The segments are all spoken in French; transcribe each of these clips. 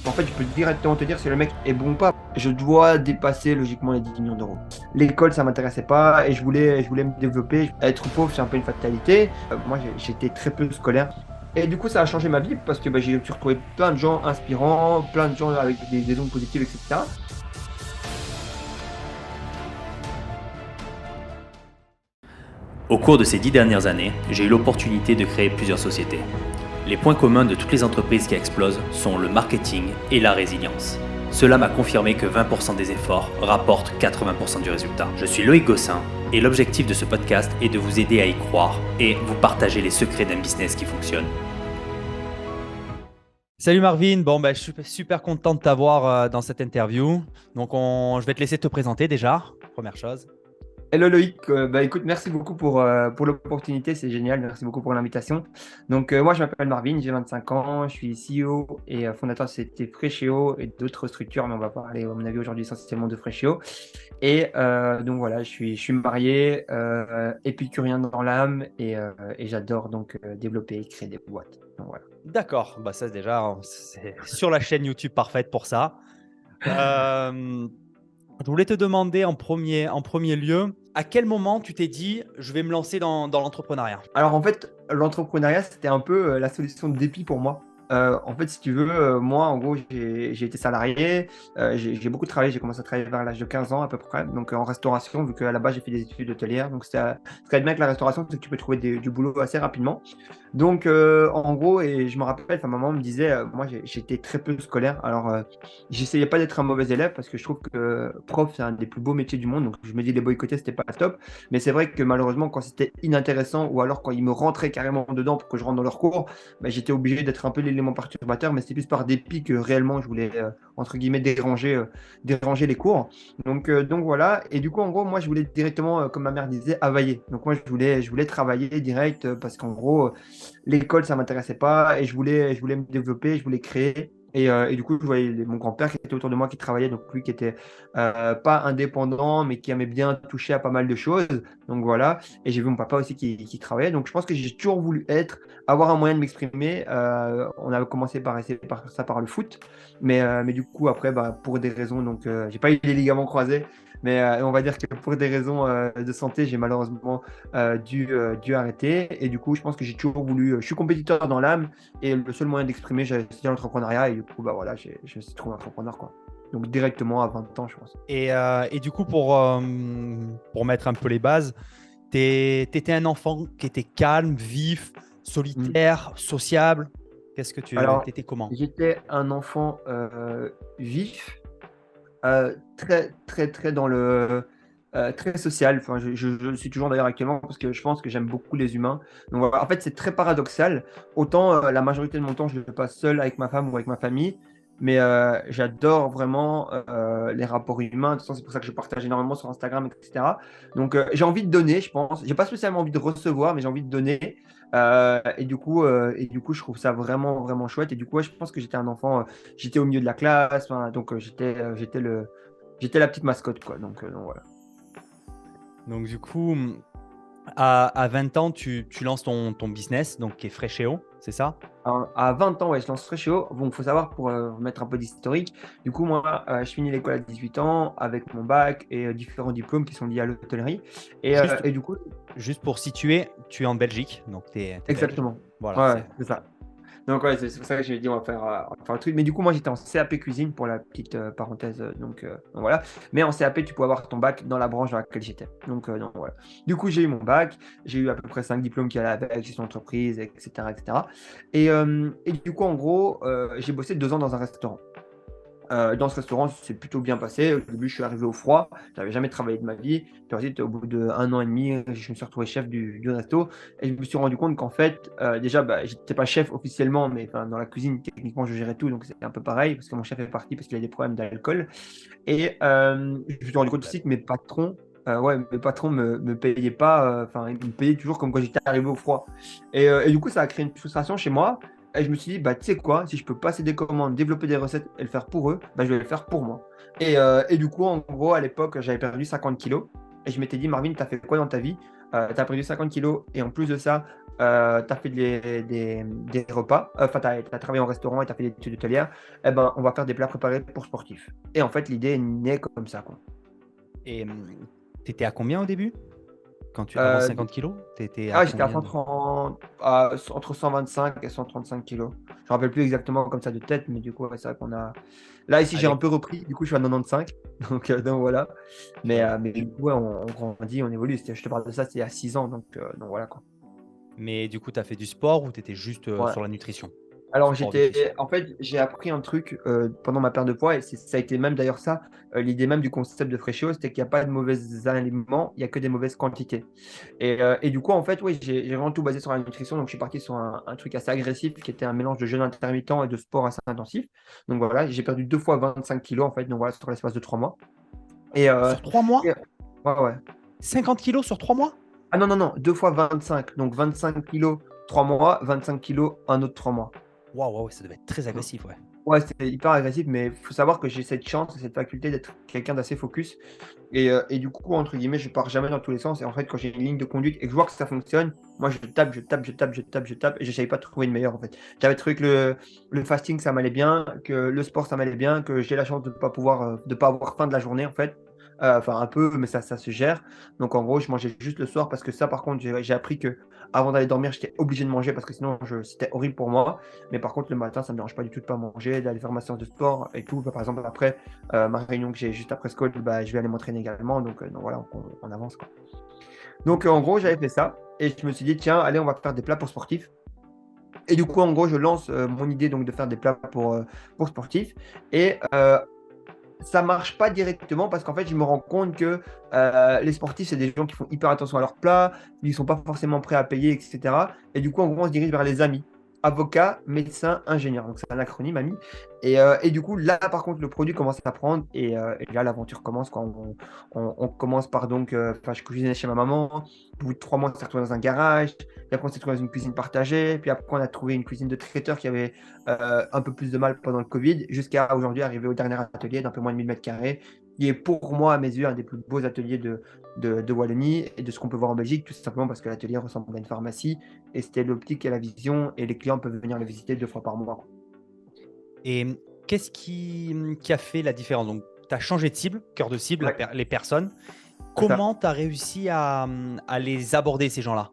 En fait, je peux directement te dire si le mec est bon ou pas. Je dois dépasser logiquement les 10 millions d'euros. L'école, ça m'intéressait pas et je voulais me développer. Être pauvre, c'est un peu une fatalité. Moi, j'étais très peu scolaire. Et du coup, ça a changé ma vie parce que j'ai retrouvé plein de gens inspirants, plein de gens avec des ondes positives, etc. Au cours de ces 10 dernières années, j'ai eu l'opportunité de créer plusieurs sociétés. Les points communs de toutes les entreprises qui explosent sont le marketing et la résilience. Cela m'a confirmé que 20% des efforts rapportent 80% du résultat. Je suis Loïc Gossin et l'objectif de ce podcast est de vous aider à y croire et vous partager les secrets d'un business qui fonctionne. Salut Marvin, je suis super content de t'avoir dans cette interview. Donc, je vais te laisser te présenter déjà, première chose. Hello Loïc, écoute, merci beaucoup pour l'opportunité, c'est génial, merci beaucoup pour l'invitation. Donc moi je m'appelle Marvin, j'ai 25 ans, je suis CEO et fondateur de la société Freshéo et d'autres structures, mais on va parler à mon avis aujourd'hui essentiellement de Freshéo. Et donc voilà, je suis marié, épicurien dans l'âme et j'adore donc développer et créer des boîtes. Donc voilà. D'accord, ça déjà, c'est sur la chaîne YouTube parfaite pour ça. Je voulais te demander en premier lieu, à quel moment tu t'es dit, je vais me lancer dans l'entrepreneuriat? Alors en fait, l'entrepreneuriat, c'était un peu la solution de dépit pour moi. En fait, si tu veux, moi, en gros, j'ai été salarié, j'ai beaucoup travaillé, j'ai commencé à travailler vers l'âge de 15 ans à peu près, donc en restauration, vu qu'à la base, j'ai fait des études hôtelières. Donc, ce qui est bien avec la restauration, c'est que tu peux trouver du boulot assez rapidement. Donc, en gros, et je me rappelle, ma maman me disait, moi, j'étais très peu scolaire. Alors, j'essayais pas d'être un mauvais élève parce que je trouve que prof, c'est un des plus beaux métiers du monde. Donc, je me dis, les boycotter, c'était pas top. Mais c'est vrai que malheureusement, quand c'était inintéressant ou alors quand ils me rentraient carrément dedans pour que je rentre dans leur cours, j'étais obligé d'être un peu l'élément perturbateur, mais c'était plus par dépit que réellement je voulais, entre guillemets, déranger les cours. Donc voilà. Et du coup, en gros, moi, je voulais directement, comme ma mère disait, availler. Donc moi, je voulais travailler direct parce qu'en gros, l'école, ça m'intéressait pas et je voulais me développer, je voulais créer. Et du coup, je voyais mon grand-père qui était autour de moi, qui travaillait, donc lui qui était pas indépendant, mais qui aimait bien toucher à pas mal de choses. Donc voilà. Et j'ai vu mon papa aussi qui travaillait. Donc je pense que j'ai toujours voulu avoir un moyen de m'exprimer. On avait commencé par essayer par le foot. Mais du coup, après, pour des raisons, donc j'ai pas eu les ligaments croisés. Mais on va dire que pour des raisons de santé, j'ai malheureusement dû arrêter. Et du coup, je pense que j'ai toujours voulu. Je suis compétiteur dans l'âme et le seul moyen d'exprimer, c'est l'entrepreneuriat. Et du coup, voilà, je me suis trouvé entrepreneur, quoi. Donc directement à 20 ans, je pense. Et du coup, pour mettre un peu les bases, tu étais un enfant qui était calme, vif, Mm. solitaire, sociable. Qu'est-ce que tu Alors, étais comment? j'étais un enfant vif, très, très, très dans très social. Enfin, je le suis toujours d'ailleurs actuellement parce que je pense que j'aime beaucoup les humains. Donc voilà. En fait, c'est très paradoxal. Autant la majorité de mon temps, je le passe seul avec ma femme ou avec ma famille. Mais j'adore vraiment les rapports humains. De toute façon, c'est pour ça que je partage énormément sur Instagram, etc. Donc, j'ai envie de donner, je pense. J'ai pas spécialement envie de recevoir, mais j'ai envie de donner. Et du coup, je trouve ça vraiment, vraiment chouette. Et du coup, ouais, je pense que j'étais un enfant, j'étais au milieu de la classe, enfin, donc j'étais la petite mascotte, quoi. Donc voilà. Donc, du coup, à 20 ans, tu lances ton business, donc qui est Freshéo, c'est ça? Alors, à 20 ans, ouais, je lance Freshéo. Bon, il faut savoir pour mettre un peu d'historique. Du coup, moi, je finis l'école à 18 ans avec mon bac et différents diplômes qui sont liés à l'hôtellerie. Et, euh, Juste, et du coup, juste pour situer, tu es en Belgique, donc tu es belge. exactement. Voilà, Ouais, c'est. ouais, c'est ça. Donc ouais, c'est pour ça que j'ai dit on va faire un truc. Mais du coup, moi j'étais en CAP cuisine pour la petite parenthèse. Donc voilà. Mais en CAP, tu pouvais avoir ton bac dans la branche dans laquelle j'étais. Donc voilà. Du coup, j'ai eu mon bac. J'ai eu à peu près 5 diplômes qui allaient avec, gestion d'entreprise, etc., etc. Et du coup, en gros, j'ai bossé 2 ans dans un restaurant. Dans ce restaurant, c'est plutôt bien passé. Au début, je suis arrivé au froid. Je n'avais jamais travaillé de ma vie. Puis ensuite, au bout d'1 an et demi, je me suis retrouvé chef du resto. Et je me suis rendu compte qu'en fait, déjà, je n'étais pas chef officiellement, mais enfin, dans la cuisine, techniquement, je gérais tout. Donc, c'était un peu pareil, parce que mon chef est parti parce qu'il a des problèmes d'alcool. Et je me suis rendu compte aussi que mes patrons me payaient pas. Enfin, ils me payaient toujours comme quand j'étais arrivé au froid. Et du coup, ça a créé une frustration chez moi. Et je me suis dit, tu sais quoi, si je peux passer des commandes, développer des recettes et le faire pour eux, je vais le faire pour moi. Et du coup, en gros, à l'époque, j'avais perdu 50 kilos. Et je m'étais dit, Marvin, tu as fait quoi dans ta vie? Tu as perdu 50 kilos et en plus de ça, tu as fait des repas, enfin, tu as travaillé en restaurant et tu as fait des études hôtelières, eh ben, on va faire des plats préparés pour sportifs. Et en fait, l'idée est née comme ça, quoi. Et tu étais à combien au début? Avant Euh, 50 kilos? Tu étais à Ah, j'étais à combien 130, entre 125 et 135 kilos. Je me rappelle plus exactement comme ça de tête, mais du coup, ouais, c'est vrai qu'on a. Là, ici, j'ai un avec... peu repris. Du coup, je suis à 95. Donc voilà. Ok. Mais du coup, ouais, on grandit, on évolue. Je te parle de ça, c'était il y a 6 ans. Donc voilà, quoi. Mais du coup, tu as fait du sport ou tu étais juste Ouais. sur la nutrition? Alors, Sport nutrition. en fait, j'ai appris un truc pendant ma perte de poids, et ça a été même d'ailleurs ça, l'idée même du concept de Freshio, c'était qu'il n'y a pas de mauvais aliments, il n'y a que des mauvaises quantités. Et du coup, en fait, oui, j'ai vraiment tout basé sur la nutrition. Donc, je suis parti sur un truc assez agressif qui était un mélange de jeûne intermittent et de sport assez intensif. Donc, voilà, j'ai perdu 2 fois 25 kilos, en fait, donc voilà, sur l'espace de 3 mois. Et, Sur 3 mois? ouais, ouais. 50 kilos sur 3 mois? Ah non, non, non, 2 fois 25. Donc, 25 kilos, 3 mois, 25 kilos, un autre 3 mois. Waouh, ça devait être très agressif, ouais. Ouais, c'est hyper agressif, mais il faut savoir que j'ai cette chance et cette faculté d'être quelqu'un d'assez focus. Et du coup, entre guillemets, je pars jamais dans tous les sens. Et en fait, quand j'ai une ligne de conduite et que je vois que ça fonctionne, moi, je tape, je tape, je tape, je tape, je tape. Et j'essaye pas de trouver une meilleure, en fait. J'avais trouvé que le fasting, ça m'allait bien, que le sport, ça m'allait bien, que j'ai la chance de pas pouvoir, de pas avoir faim de la journée, en fait. Enfin, un peu, mais ça se gère. Donc, en gros, je mangeais juste le soir parce que ça, par contre, j'ai appris que avant d'aller dormir, j'étais obligé de manger parce que sinon, c'était horrible pour moi. Mais par contre, le matin, ça me dérange pas du tout de pas manger, d'aller faire ma séance de sport et tout. Bah, par exemple, après, ma réunion que j'ai juste après Scott, bah, je vais aller m'entraîner également. Donc voilà, on avance, quoi. Donc en gros, j'avais fait ça et je me suis dit, tiens, allez, on va faire des plats pour sportifs. Et du coup, en gros, je lance mon idée donc de faire des plats pour sportifs. Et ça marche pas directement parce qu'en fait, je me rends compte que les sportifs, c'est des gens qui font hyper attention à leurs plats, ils sont pas forcément prêts à payer, etc. Et du coup, en gros, on se dirige vers les amis. Avocat, médecin, ingénieur. Donc, c'est un acronyme, ami. Et du coup, là, par contre, le produit commence à prendre et là, l'aventure commence quand on commence par donc, enfin, je cuisinais chez ma maman. Au bout de 3 mois, on s'est retrouvé dans un garage. Puis après, on s'est retrouvé dans une cuisine partagée. Puis après, on a trouvé une cuisine de traiteur qui avait un peu plus de mal pendant le Covid, jusqu'à aujourd'hui arriver au dernier atelier d'un peu moins de 1000 mètres carrés, qui est pour moi, à mes yeux, un des plus beaux ateliers de Wallonie et de ce qu'on peut voir en Belgique, tout simplement parce que l'atelier ressemble à une pharmacie et c'était l'optique et la vision, et les clients peuvent venir le visiter 2 fois par mois, quoi. Et qu'est-ce qui a fait la différence? Donc, tu as changé de cible, cœur de cible, Ouais, les personnes. c'est ça. Comment tu as réussi à les aborder, ces gens-là?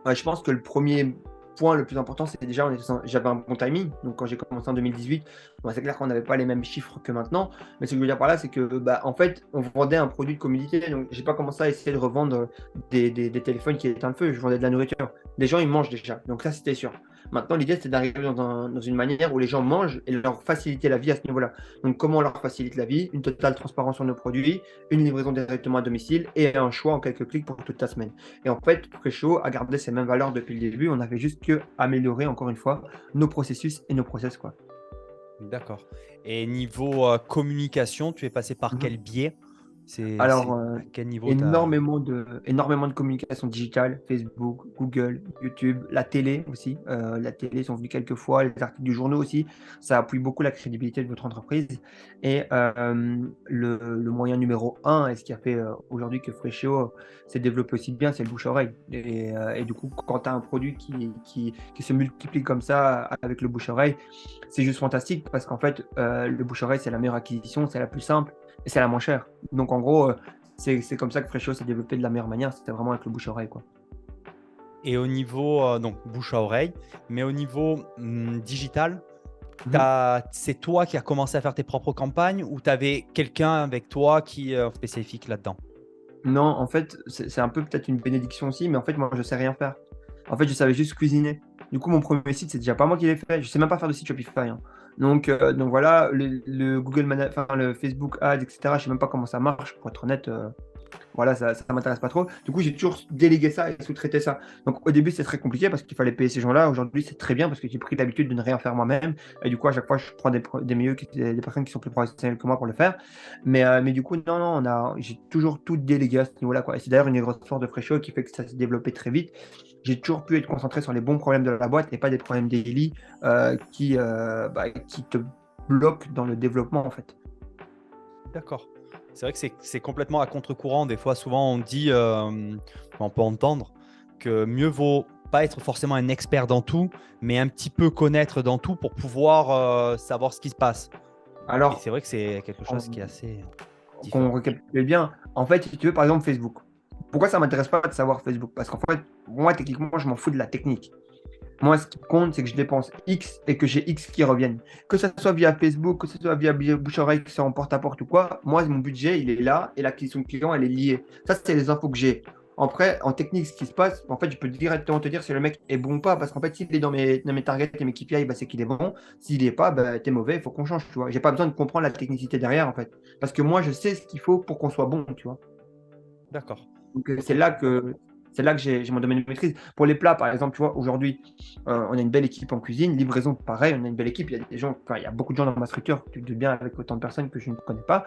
Ouais, je pense que le premier point le plus important, c'est déjà j'avais un bon timing. Donc quand j'ai commencé en 2018, bon, c'est clair qu'on n'avait pas les mêmes chiffres que maintenant. Mais ce que je veux dire par là, c'est que bah, en fait, on vendait un produit de commodité. Donc j'ai pas commencé à essayer de revendre des téléphones qui éteignent le feu. Je vendais de la nourriture. Les gens, ils mangent déjà. Donc ça, c'était sûr. Maintenant, l'idée, c'est d'arriver dans une manière où les gens mangent et leur faciliter la vie à ce niveau-là. Donc comment on leur facilite la vie? Une totale transparence sur nos produits, une livraison directement à domicile et un choix en quelques clics pour toute ta semaine. Et en fait, Freshio a gardé ces mêmes valeurs depuis le début. On avait juste que améliorer, encore une fois, nos processus et nos process, quoi. D'accord. Et niveau communication, tu es passé par Mhm. quel biais? Alors, À quel niveau tu as... énormément de communication digitale, Facebook, Google, YouTube, la télé aussi. La télé sont venus quelques fois, les articles du journaux aussi. Ça appuie beaucoup la crédibilité de votre entreprise. Et le moyen numéro un, et ce qui a fait aujourd'hui que Freshio s'est développé aussi bien, c'est le bouche-oreille. Et du coup, quand tu as un produit qui se multiplie comme ça avec le bouche-oreille, c'est juste fantastique parce qu'en fait, le bouche-oreille, c'est la meilleure acquisition, c'est la plus simple et c'est la moins chère. Donc en gros, c'est comme ça que Freshio s'est développé de la meilleure manière, c'était vraiment avec le bouche-oreille, quoi. Et au niveau, donc bouche à oreille, mais au niveau digital, Mhm. c'est toi qui as commencé à faire tes propres campagnes ou tu avais quelqu'un avec toi qui est spécifique là-dedans? Non, en fait, c'est un peu peut-être une bénédiction aussi, mais en fait, moi, je sais rien faire. En fait, je savais juste cuisiner. Du coup, mon premier site, c'est déjà pas moi qui l'ai fait. Je sais même pas faire de site Shopify, hein. Donc voilà, le enfin le Facebook Ads, etc. Je sais même pas comment ça marche, pour être honnête. Voilà, ça m'intéresse pas trop. Du coup, j'ai toujours délégué ça et sous-traité ça. Donc au début, c'est très compliqué parce qu'il fallait payer ces gens-là. Aujourd'hui, c'est très bien parce que j'ai pris l'habitude de ne rien faire moi-même. Et du coup, à chaque fois, je prends des milieux, des personnes qui sont plus professionnelles que moi pour le faire. Mais du coup, non, non, j'ai toujours tout délégué à ce niveau-là, quoi. Et c'est d'ailleurs une grosse force de Freshio qui fait que ça s'est développé très vite. J'ai toujours pu être concentré sur les bons problèmes de la boîte et pas des problèmes daily qui te bloquent dans le développement, en fait. D'accord. C'est vrai que c'est complètement à contre-courant. Des fois, souvent, on dit, on peut entendre que mieux vaut pas être forcément un expert dans tout, mais un petit peu connaître dans tout pour pouvoir savoir ce qui se passe. Et Alors, c'est vrai que c'est quelque on- chose qui est assez qu'on différent. récapitule bien, en fait, si tu veux, par exemple, Facebook. Pourquoi ça m'intéresse pas de savoir Facebook? Parce qu'en fait, moi, techniquement, je m'en fous de la technique. Moi, ce qui compte, c'est que je dépense X et que j'ai X qui reviennent. Que ce soit via Facebook, que ce soit via bouche-oreille, que ce soit en porte-à-porte ou quoi, moi, mon budget, il est là et l'acquisition de clients, elle est liée. Ça, c'est les infos que j'ai. Après, en technique, ce qui se passe, en fait, je peux directement te dire si le mec est bon ou pas. Parce qu'en fait, s'il est dans mes targets et mes KPI, bah, c'est qu'il est bon. S'il n'est pas, bah, t'es mauvais, il faut qu'on change, tu vois. J'ai pas besoin de comprendre la technicité derrière, en fait. Parce que moi, je sais ce qu'il faut pour qu'on soit bon, tu vois. D'accord. Donc, Ok. c'est là que j'ai mon domaine de maîtrise. Pour les plats, par exemple, tu vois, aujourd'hui, on a une belle équipe en cuisine. Livraison, pareil, on a une belle équipe. Il y a des gens, enfin, il y a beaucoup de gens dans ma structure, tu te doutes bien, avec autant de personnes que je ne connais pas.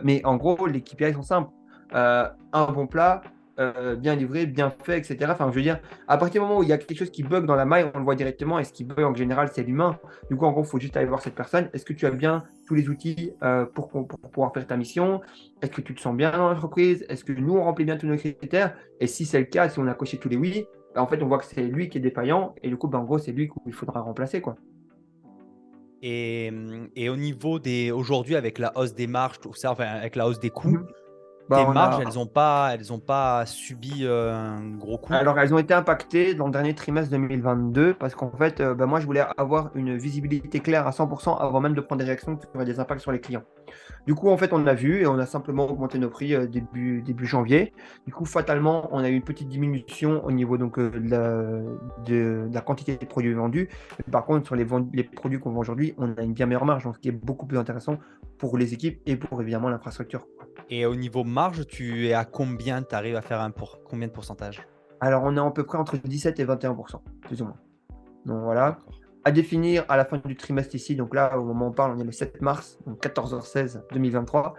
Mais en gros, les KPI sont simples. Un bon plat, bien livré, bien fait, etc. Enfin, je veux dire, à partir du moment où il y a quelque chose qui bug dans la maille, on le voit directement. Et ce qui bug en général, c'est l'humain. Du coup, en gros, il faut juste aller voir cette personne. Est-ce que tu as bien tous les outils pour pouvoir faire ta mission? Est-ce que tu te sens bien dans l'entreprise? Est-ce que nous, on remplit bien tous nos critères? Et si c'est le cas, si on a coché tous les oui, bah, en fait, on voit que c'est lui qui est défaillant. Et du coup, bah, en gros, c'est lui qu'il faudra remplacer, quoi. Et au niveau des aujourd'hui, avec la hausse des marges, tout ça, enfin, avec la hausse des coûts, Mhm. tes Bah, marges, elles ont pas subi un gros coup. Alors, elles ont été impactées dans le dernier trimestre 2022 parce qu'en fait, bah, moi, je voulais avoir une visibilité claire à 100% avant même de prendre des réactions qui auraient des impacts sur les clients. Du coup, en fait, on a vu et on a simplement augmenté nos prix début janvier. Du coup, fatalement, on a eu une petite diminution au niveau donc, de la quantité de produits vendus. Mais par contre, sur les produits qu'on vend aujourd'hui, on a une bien meilleure marge, donc ce qui est beaucoup plus intéressant pour les équipes et pour évidemment l'infrastructure. Et au niveau marge, tu es à combien? Tu arrives à faire combien de pourcentage? Alors, on est à peu près entre 17 et 21%, plus ou moins. Donc voilà. D'accord. À définir à la fin du trimestre ici, donc là, au moment où on parle, on est le 7 mars, donc 14h16 2023.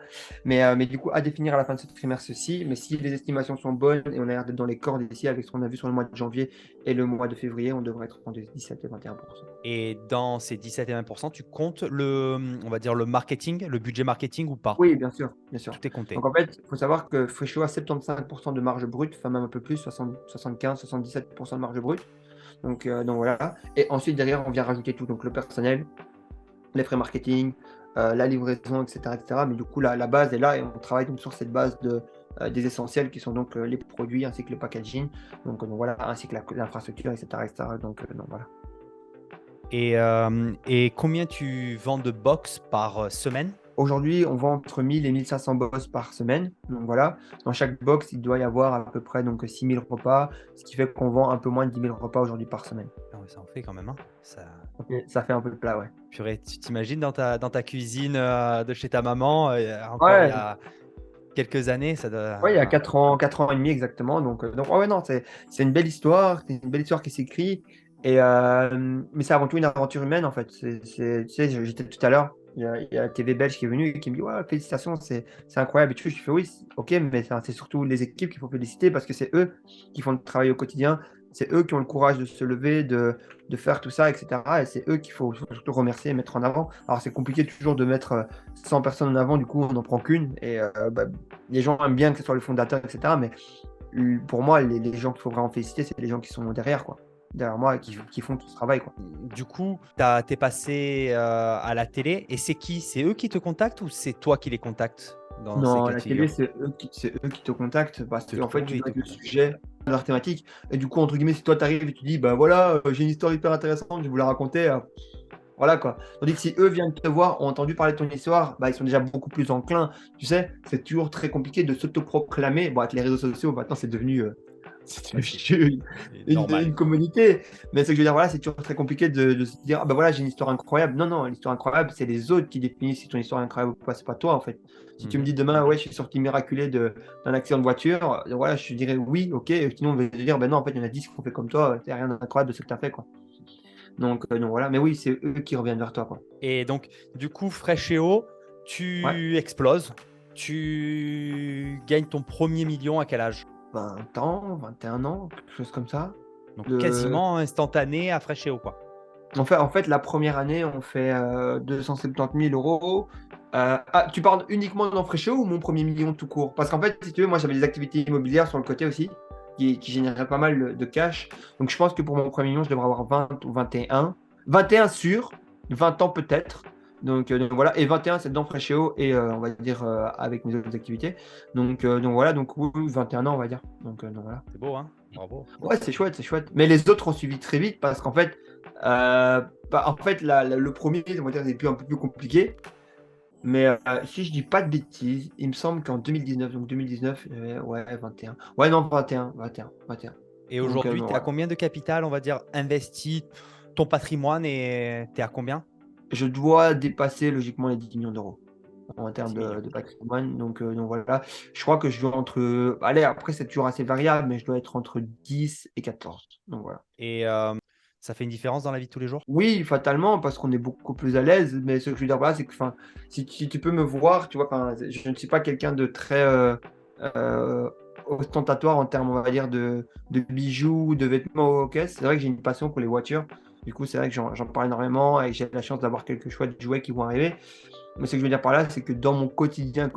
Mais du coup, à définir à la fin de ce trimestre-ci. Mais si les estimations sont bonnes et on a l'air d'être dans les cordes ici avec ce qu'on a vu sur le mois de janvier et le mois de février, on devrait être entre 17 et 21%. Et dans ces 17 et 20%, tu comptes on va dire le marketing, le budget marketing ou pas? Oui, bien sûr, bien sûr. Tout est compté. Donc en fait, il faut savoir que Fresho a 75% de marge brute, enfin même un peu plus, 60, 75, 77% de marge brute. Donc voilà. Et ensuite, derrière, on vient rajouter tout. Donc le personnel, les frais marketing, la livraison, etc., etc. Mais du coup, la base est là et on travaille donc sur cette base des essentiels qui sont donc les produits ainsi que le packaging. Donc voilà, ainsi que l'infrastructure, etc., etc. Donc voilà. Et combien tu vends de box par semaine? Aujourd'hui, on vend entre 1000 et 1500 box par semaine. Donc voilà, dans chaque box, il doit y avoir à peu près donc 6000 repas, ce qui fait qu'on vend un peu moins de 10 000 repas aujourd'hui par semaine. Ah ouais, ça en fait quand même, hein. Ça... Et ça fait un peu de plat, ouais. Purée, tu t'imagines dans ta cuisine de chez ta maman, encore il y Ouais, a quelques années, ça doit. ouais, il y a Enfin, 4 ans et demi exactement. Donc ouais, ouais, non, c'est une belle histoire, c'est une belle histoire qui s'écrit. Mais c'est avant tout une aventure humaine en fait. Tu sais, j'étais tout à l'heure, il y a la TV belge qui est venue et qui me dit ouais, félicitations, c'est incroyable. Et tu sais, je fais oui, ok, mais c'est surtout les équipes qu'il faut féliciter parce que c'est eux qui font le travail au quotidien. C'est eux qui ont le courage de se lever, de faire tout ça, etc. Et c'est eux qu'il faut surtout remercier et mettre en avant. Alors c'est compliqué toujours de mettre 100 personnes en avant, du coup on n'en prend qu'une. Et bah, les gens aiment bien que ce soit le fondateur, etc. Mais pour moi, les gens qu'il faut vraiment féliciter, c'est les gens qui sont derrière, quoi. Derrière moi, et qui font tout ce travail, quoi. du coup, t'es passé à la télé et c'est qui? C'est eux qui te contactent ou c'est toi qui les contactes dans ces Non, cas de la télé, figure? c'est eux qui te contactent parce Te qu'en fait, trouvent tu et ils dois te être le contactent. sujet de leur thématique. Et du coup, entre guillemets, si toi, tu arrives et tu dis, bah voilà, j'ai une histoire hyper intéressante, je vais vous la raconter. Voilà quoi. Tandis que si eux viennent te voir, ont entendu parler de ton histoire, bah, ils sont déjà beaucoup plus enclins. Tu sais, c'est toujours très compliqué de s'autoproclamer. Bon, avec les réseaux sociaux, maintenant, c'est devenu Ouais, c'est une normal. communauté. Mais ce que je veux dire, voilà, c'est toujours très compliqué de se dire, ah bah voilà, j'ai une histoire incroyable. Non, non, l'histoire incroyable, c'est les autres qui définissent si ton histoire est incroyable ou pas, c'est pas toi en fait. Si tu me Mhm. dis demain, ouais, je suis sorti miraculé d'un accident de voiture, voilà, je te dirais oui, ok. Et sinon, on va te dire, ben non, en fait, il y en a 10 qui ont fait comme toi, c'est rien d'incroyable de ce que tu as fait, quoi. Donc voilà, mais oui, c'est eux qui reviennent vers toi, quoi. Et donc, du coup, Freshéo, Ouais, tu exploses. Tu gagnes ton premier million à quel âge? 20 ans, 21 ans, quelque chose comme ça. Donc, Le... quasiment instantané à Freshéo, quoi. En fait, la première année, on fait 270 000 euros. Tu parles uniquement dans Fréchéo ou mon premier million tout court? Parce qu'en fait, si tu veux, moi j'avais des activités immobilières sur le côté aussi. qui générerait pas mal de cash. Donc je pense que pour mon premier million, je devrais avoir 20 ou 21. 21 sûr, 20 ans peut-être. Donc voilà, et 21 c'est dans Freshéo et on va dire avec mes autres activités. Donc voilà, donc oui, 21 ans on va dire. Donc voilà. C'est beau, hein? Bravo. Ouais, c'est chouette, c'est chouette. Mais les autres ont suivi très vite parce qu'en fait, le premier, on va dire, c'est un peu plus compliqué. Mais si je dis pas de bêtises, il me semble qu'en 2019, donc 2019, ouais, 21. Ouais, non, 21, 21, 21. Et Donc, aujourd'hui, non, tu es à ouais. combien de capital, on va dire, investi ton patrimoine et tu es à combien? Je dois dépasser logiquement les 10 millions d'euros en termes 10 millions. de patrimoine. Donc voilà. Je crois que je dois entre. Allez, après, c'est toujours assez variable, mais je dois être entre 10 et 14. Donc voilà. Et ça fait une différence dans la vie de tous les jours? Oui, fatalement, parce qu'on est beaucoup plus à l'aise. Mais ce que je veux dire par là, c'est que si tu peux me voir, tu vois, je ne suis pas quelqu'un de très euh, ostentatoire en termes, on va dire, de bijoux, de vêtements. Ok, c'est vrai que j'ai une passion pour les voitures. Du coup, c'est vrai que j'en parle énormément et j'ai la chance d'avoir quelques chouettes jouets qui vont arriver. Mais ce que je veux dire par là, c'est que dans mon quotidien,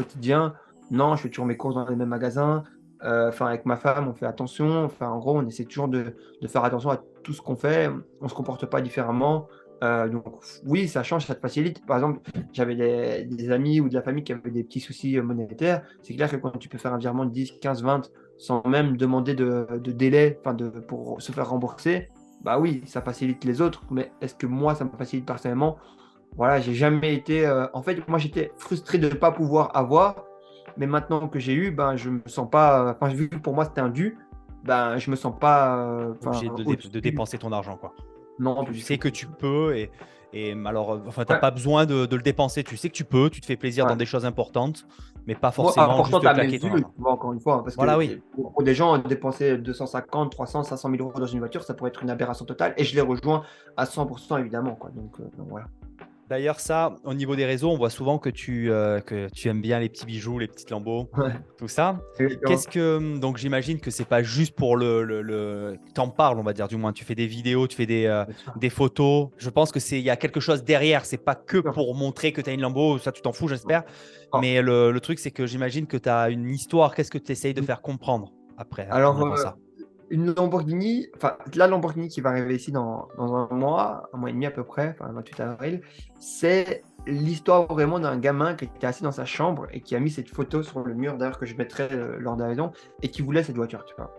non, je fais toujours mes courses dans les mêmes magasins. Enfin, avec ma femme, on fait attention. Enfin, en gros, on essaie toujours de faire attention à tout ce qu'on fait. On se comporte pas différemment. Donc, oui, ça change, ça te facilite. Par exemple, j'avais des amis ou de la famille qui avaient des petits soucis monétaires. C'est clair que quand tu peux faire un virement de 10, 15, 20 sans même demander de délai, pour se faire rembourser, bah oui, ça facilite les autres. Mais est-ce que moi, ça me facilite personnellement? Voilà, j'ai jamais été. En fait, moi, j'étais frustré de ne pas pouvoir avoir, mais maintenant que j'ai eu, ben, je me sens pas. Enfin, vu que pour moi c'était un dû, ben, je me sens pas. Obligé de Au-dessus. dépenser ton argent, quoi. Non, pas Tu du sais tout. que tu peux et alors, enfin, tu n'as Ouais, pas besoin de le dépenser. Tu sais que tu peux, tu te fais plaisir dans ouais. des choses importantes, mais pas Moi, forcément important juste à mes claquer ton yeux, tu argent. vois, encore une fois, parce Voilà, que oui. pour des gens, dépenser 250, 300, 500 000 euros dans une voiture, ça pourrait être une aberration totale, et je les rejoins à 100% évidemment, quoi. Donc voilà. D'ailleurs, ça, au niveau des réseaux, on voit souvent que tu aimes bien les petits bijoux, les petites lambeaux, Ouais, tout ça. exactement. Donc, j'imagine que c'est pas juste pour t'en parles, on va dire, du moins. Tu fais des vidéos, tu fais Bien sûr. des photos. Je pense que il y a quelque chose derrière. C'est pas que Bien sûr. pour montrer que tu as une lambeau. Ça, tu t'en fous, Non. j'espère. Ah. Mais le truc, c'est que j'imagine que tu as une histoire. Qu'est-ce que tu essayes de faire comprendre après, en Alors, avant ça? une Lamborghini, enfin, la Lamborghini qui va arriver ici dans un mois et demi à peu près, enfin, le 28 avril, c'est l'histoire vraiment d'un gamin qui était assis dans sa chambre et qui a mis cette photo sur le mur, d'ailleurs, que je mettrai lors de la maison, et qui voulait cette voiture, tu vois.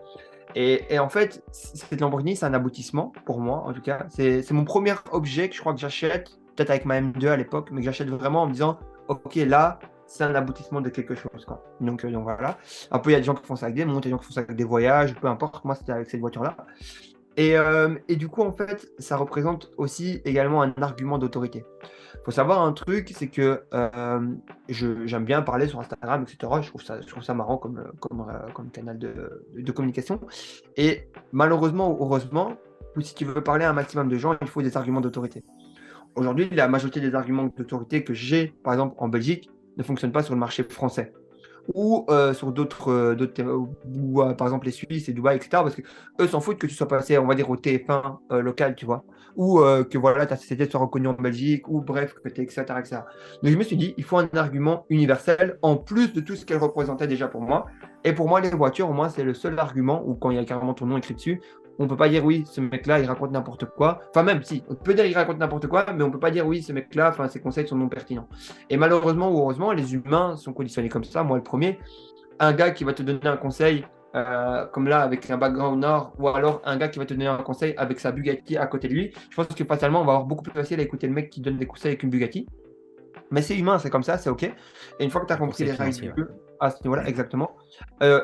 Et en fait, cette Lamborghini, c'est un aboutissement pour moi, en tout cas. C'est mon premier objet que je crois que j'achète, peut-être avec ma M2 à l'époque, mais que j'achète vraiment en me disant, OK, là, c'est un aboutissement de quelque chose, quoi. Donc voilà. Un peu, il y a des gens qui font ça avec des montres, il y a des gens qui font ça avec des voyages, peu importe. Moi, c'était avec cette voiture-là. Et du coup, en fait, ça représente aussi également un argument d'autorité. Il faut savoir un truc, c'est que j'aime bien parler sur Instagram, etc. Je trouve ça marrant comme canal de communication. Et malheureusement ou heureusement, ou si tu veux parler à un maximum de gens, il faut des arguments d'autorité. Aujourd'hui, la majorité des arguments d'autorité que j'ai, par exemple en Belgique, ne fonctionnent pas sur le marché français ou sur par exemple les Suisses et Dubaï, etc. Parce que eux s'en foutent que tu sois passé, on va dire, au TF1 local, tu vois, ou que voilà, ta société soit reconnue en Belgique, ou bref, que tu es, etc., etc. Donc je me suis dit, il faut un argument universel en plus de tout ce qu'elle représentait déjà pour moi. Et pour moi, les voitures, au moins, c'est le seul argument où quand il y a carrément ton nom écrit dessus, on peut pas dire oui, ce mec-là, il raconte n'importe quoi. Enfin, même si, on peut dire il raconte n'importe quoi, mais on peut pas dire oui, ce mec-là, enfin, ses conseils sont non pertinents. Et malheureusement ou heureusement, les humains sont conditionnés comme ça. Moi, le premier, un gars qui va te donner un conseil, comme là, avec un background nord, ou alors un gars qui va te donner un conseil avec sa Bugatti à côté de lui, je pense que fatalement, on va avoir beaucoup plus facile à écouter le mec qui donne des conseils avec une Bugatti. Mais c'est humain, c'est comme ça, c'est OK. Et une fois que tu as Un compris conseil les règles financier, du ouais. jeu, à ce niveau-là, exactement.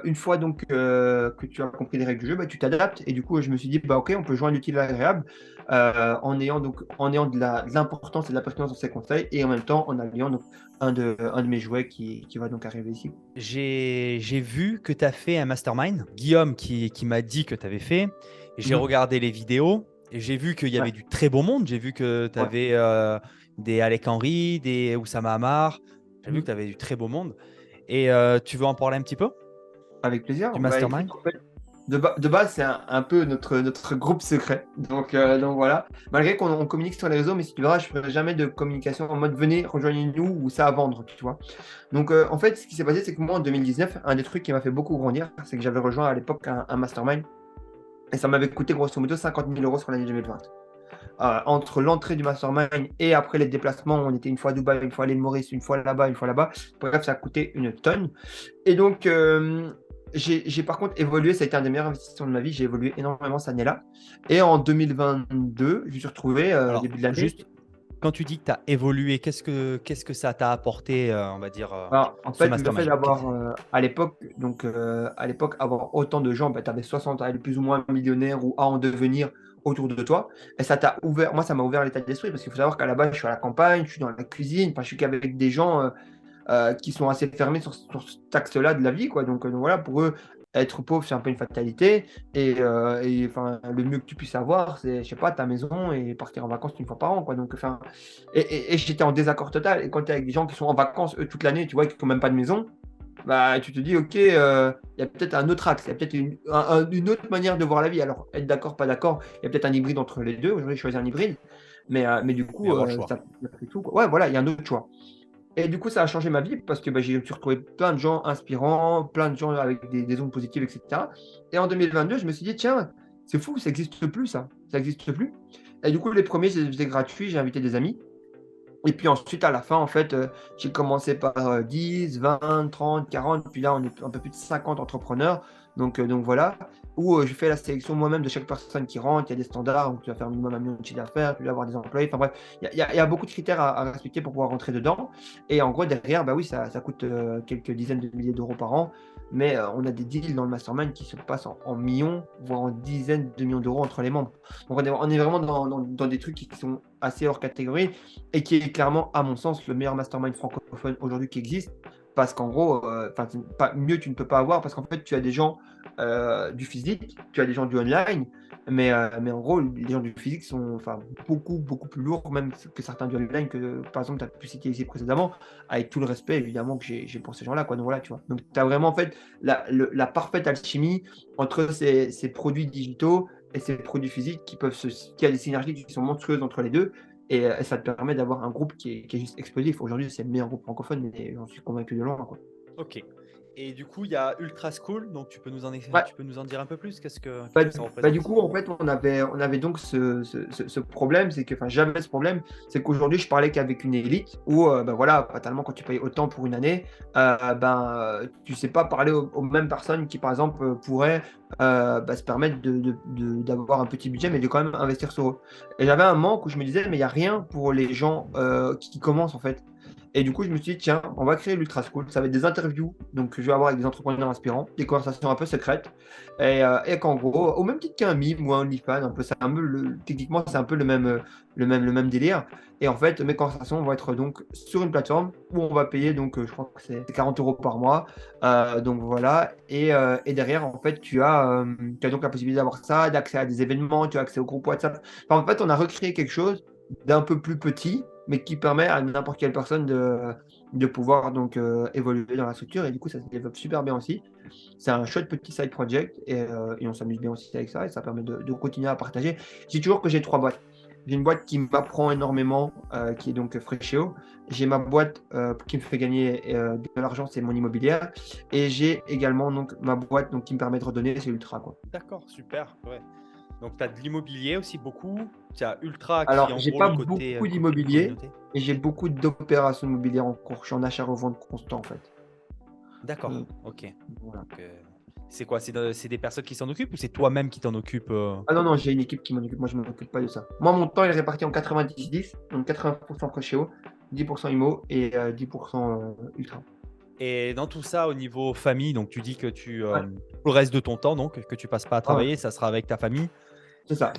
Une fois donc que tu as compris les règles du jeu, bah, tu t'adaptes. Et du coup, je me suis dit, bah, OK, on peut joindre l'utile à l'agréable en ayant de l'importance et de la pertinence dans ces conseils et en même temps en alliant donc, un de mes jouets qui va donc arriver ici. J'ai vu que tu as fait un mastermind. Guillaume qui m'a dit que tu avais fait. J'ai Mhm. regardé les vidéos et j'ai vu qu'il y Ouais, avait du très beau monde. J'ai vu que tu ouais. avais des Alec Henry, des Oussama Ammar. J'ai vu que Mhm. tu avais du très beau monde. Et tu veux en parler un petit peu Avec plaisir. du Bah, écoute, mastermind? en fait, de base, c'est un peu notre groupe secret. Donc voilà. Malgré qu'on communique sur les réseaux, mais si tu verras, je ne ferai jamais de communication en mode venez, rejoignez-nous ou ça à vendre, tu vois. Donc en fait, ce qui s'est passé, c'est que moi, en 2019, un des trucs qui m'a fait beaucoup grandir, c'est que j'avais rejoint à l'époque un mastermind et ça m'avait coûté grosso modo 50 000 euros sur l'année 2020. Entre l'entrée du mastermind et après les déplacements, on était une fois à Dubaï, une fois à l'île Maurice, une fois là-bas, une fois là-bas. Bref, ça a coûté une tonne. Et donc, j'ai par contre évolué, ça a été un des meilleurs investissements de ma vie, j'ai évolué énormément cette année-là. Et en 2022, je me suis retrouvé Alors, début de l'année. juste, quand tu dis que tu as évolué, qu'est-ce que ça t'a apporté, on va dire, Alors, en ce fait, le fait mastermind? d'avoir à l'époque, avoir autant de gens, bah, tu avais 60 plus ou moins millionnaires ou à en devenir autour de toi. Et ça t'a ouvert, moi, ça m'a ouvert l'état d'esprit parce qu'il faut savoir qu'à la base, je suis à la campagne, je suis dans la cuisine, enfin, je suis qu'avec des gens qui sont assez fermés sur cet axe-là de la vie, quoi. Donc voilà, pour eux, être pauvre, c'est un peu une fatalité. Et enfin, le mieux que tu puisses avoir, c'est, je sais pas, ta maison et partir en vacances une fois par an, quoi. Donc, enfin, et j'étais en désaccord total. Et quand tu es avec des gens qui sont en vacances, eux, toute l'année, tu vois, qui n'ont même pas de maison, bah, tu te dis, OK, il y a peut-être un autre axe, il y a peut-être une autre manière de voir la vie. Alors, être d'accord, pas d'accord, il y a peut-être un hybride entre les deux. Aujourd'hui, je choisis un hybride. Mais du Mais coup, avoir le choix. ça fait tout, quoi. Ouais, voilà, il y a un autre choix. Et du coup, ça a changé ma vie parce que bah, j'ai retrouvé plein de gens inspirants, plein de gens avec des ondes positives, etc. Et en 2022, je me suis dit, tiens, c'est fou, ça n'existe plus, ça. Ça n'existe plus. Et du coup, les premiers, c'était gratuit, j'ai invité des amis. Et puis ensuite, à la fin, en fait, j'ai commencé par 10, 20, 30, 40, puis là, on est un peu plus de 50 entrepreneurs. Donc voilà, où je fais la sélection moi-même de chaque personne qui rentre. Il y a des standards, donc tu vas faire minimum 1 million de chiffre d'affaires, tu vas avoir des employés. Enfin bref, il y a beaucoup de critères à respecter pour pouvoir rentrer dedans. Et en gros, derrière, bah oui, ça coûte quelques dizaines de milliers d'euros par an. Mais on a des deals dans le mastermind qui se passent en millions, voire en dizaines de millions d'euros entre les membres. Donc on est vraiment dans des trucs qui sont assez hors catégorie et qui est clairement, à mon sens, le meilleur mastermind francophone aujourd'hui qui existe. Parce qu'en gros, mieux tu ne peux pas avoir, parce qu'en fait, tu as des gens du physique, tu as des gens du online, mais en gros, les gens du physique sont beaucoup, beaucoup plus lourds, même que certains du online, que par exemple, tu as pu citer ici précédemment, avec tout le respect évidemment que j'ai pour ces gens-là, quoi. Donc voilà, tu vois. Donc tu as vraiment en fait la parfaite alchimie entre ces produits digitaux et ces produits physiques qui a des synergies qui sont monstrueuses entre les deux. Et ça te permet d'avoir un groupe qui est juste explosif. Aujourd'hui, c'est le meilleur groupe francophone, mais j'en suis convaincu de loin, quoi. Ok. Et du coup, il y a Ultra School, donc Ouais. tu peux nous en dire un peu plus? Qu'est-ce Bah, que ça bah, du représente? coup, en fait, on avait donc ce problème, c'est que, enfin, j'avais ce problème, c'est qu'aujourd'hui, je parlais qu'avec une élite où, bah, voilà, fatalement, quand tu payes autant pour une année, tu sais pas parler aux mêmes personnes qui, par exemple, pourraient se permettre d'avoir un petit budget, mais de quand même investir sur eux. Et j'avais un manque où je me disais, mais il n'y a rien pour les gens qui commencent, en fait. Et du coup, je me suis dit, tiens, on va créer l'Ultra School. Ça va être des interviews, donc je vais avoir avec des entrepreneurs inspirants, des conversations un peu secrètes. Et qu'en gros, au même titre qu'un mime ou un OnlyFans, un peu, techniquement, c'est un peu le même délire. Et en fait, mes conversations vont être donc sur une plateforme où on va payer, donc je crois que c'est 40 euros par mois. Donc voilà. Et derrière, en fait, tu as donc la possibilité d'avoir ça, d'accès à des événements, tu as accès au groupe WhatsApp. Enfin, en fait, on a recréé quelque chose d'un peu plus petit, mais qui permet à n'importe quelle personne de pouvoir donc évoluer dans la structure. Et du coup, ça se développe super bien aussi. C'est un chouette petit side project et on s'amuse bien aussi avec ça et ça permet de continuer à partager. Je dis toujours que j'ai 3 boîtes. J'ai une boîte qui m'apprend énormément, qui est donc Fresheo. J'ai ma boîte qui me fait gagner de l'argent, c'est mon immobilière. Et j'ai également donc ma boîte donc, qui me permet de redonner, c'est Ultra, quoi. D'accord, super. Ouais. Donc, tu as de l'immobilier aussi beaucoup. Tu as Ultra qui est Alors, en j'ai gros pas le côté beaucoup d'immobilier, communauté. mais j'ai beaucoup d'opérations immobilières en cours. Je suis en achat-revente constant, en fait. D'accord, Euh, ok. voilà. Donc, c'est quoi? C'est des personnes qui s'en occupent ou c'est toi-même qui t'en occupe? Ah non, non, j'ai une équipe qui m'en occupe. Moi, je ne m'occupe pas de ça. Moi, mon temps, il est réparti en 90-10. Donc 80% Préchéo, 10% IMO et 10% Ultra. Et dans tout ça, au niveau famille, donc tu dis que Ouais, le reste de ton temps, donc que tu passes pas à ouais, ouais, travailler, ça sera avec ta famille. c'est ça.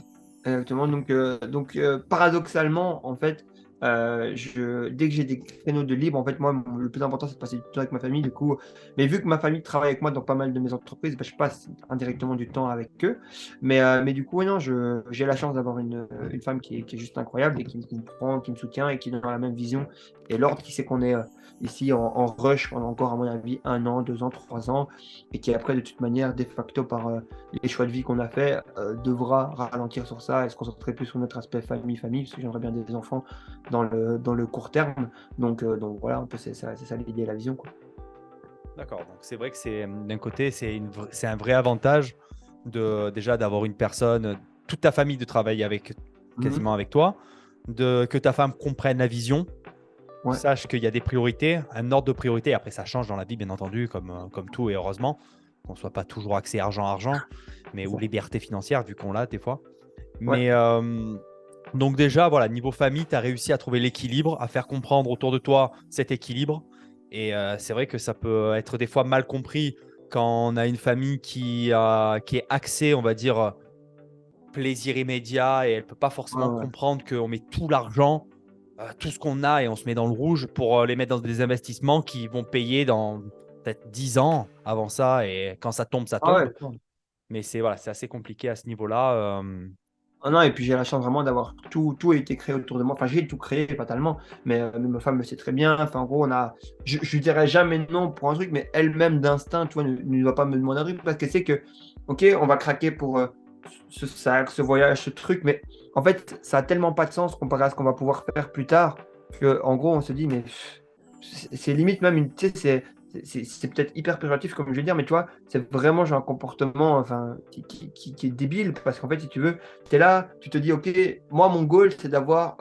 Exactement. Donc paradoxalement, en fait, Dès que j'ai des créneaux de libre, en fait, moi, le plus important, c'est de passer du temps avec ma famille. Du coup, mais vu que ma famille travaille avec moi dans pas mal de mes entreprises, bah, je passe indirectement du temps avec eux. Mais du coup, ouais, non, j'ai la chance d'avoir une femme qui est juste incroyable et qui me prend, qui me soutient et qui est dans la même vision et l'ordre, qui sait qu'on est ici en rush pendant encore, à mon avis, 1 an, 2 ans, 3 ans, et qui après, de toute manière, de facto, par les choix de vie qu'on a fait, devra ralentir sur ça et se concentrer plus sur notre aspect famille, parce que j'aimerais bien des enfants dans le court terme. Donc voilà, un peu c'est ça l'idée et la vision, quoi. D'accord. Donc c'est vrai que d'un côté, c'est un vrai avantage déjà d'avoir une personne, toute ta famille de travailler Mhm. quasiment avec toi, que ta femme comprenne la vision, Ouais, sache qu'il y a des priorités, un ordre de priorité. Après, ça change dans la vie, bien entendu, comme tout, et heureusement, qu'on ne soit pas toujours axé argent, mais c'est ou ça. liberté financière, vu qu'on l'a des fois. Ouais. Mais donc déjà, voilà, niveau famille, tu as réussi à trouver l'équilibre, à faire comprendre autour de toi cet équilibre. Et c'est vrai que ça peut être des fois mal compris quand on a une famille qui est axée, on va dire, plaisir immédiat, et elle ne peut pas Ouais, forcément ouais. comprendre qu'on met tout l'argent, tout ce qu'on a, et on se met dans le rouge pour les mettre dans des investissements qui vont payer dans peut-être 10 ans avant ça. Et quand ça tombe, ça Ah tombe. ouais, clairement. Mais voilà, c'est assez compliqué à ce niveau-là. Ah non, et puis j'ai la chance vraiment d'avoir tout a été créé autour de moi. Enfin, j'ai tout créé fatalement, mais ma femme le sait très bien. Enfin, en gros, je lui dirais jamais non pour un truc, mais elle-même d'instinct, tu vois, ne va pas me demander un truc parce qu'elle sait que, ok, on va craquer pour ce voyage, ce truc, mais en fait, ça a tellement pas de sens comparé à ce qu'on va pouvoir faire plus tard que, en gros, on se dit, mais pff, c'est limite même tu sais, c'est peut-être hyper péjoratif comme je vais dire, mais tu vois, c'est vraiment genre un comportement, enfin, qui est débile parce qu'en fait, si tu veux, tu es là, tu te dis: «OK, moi, mon goal, c'est d'avoir,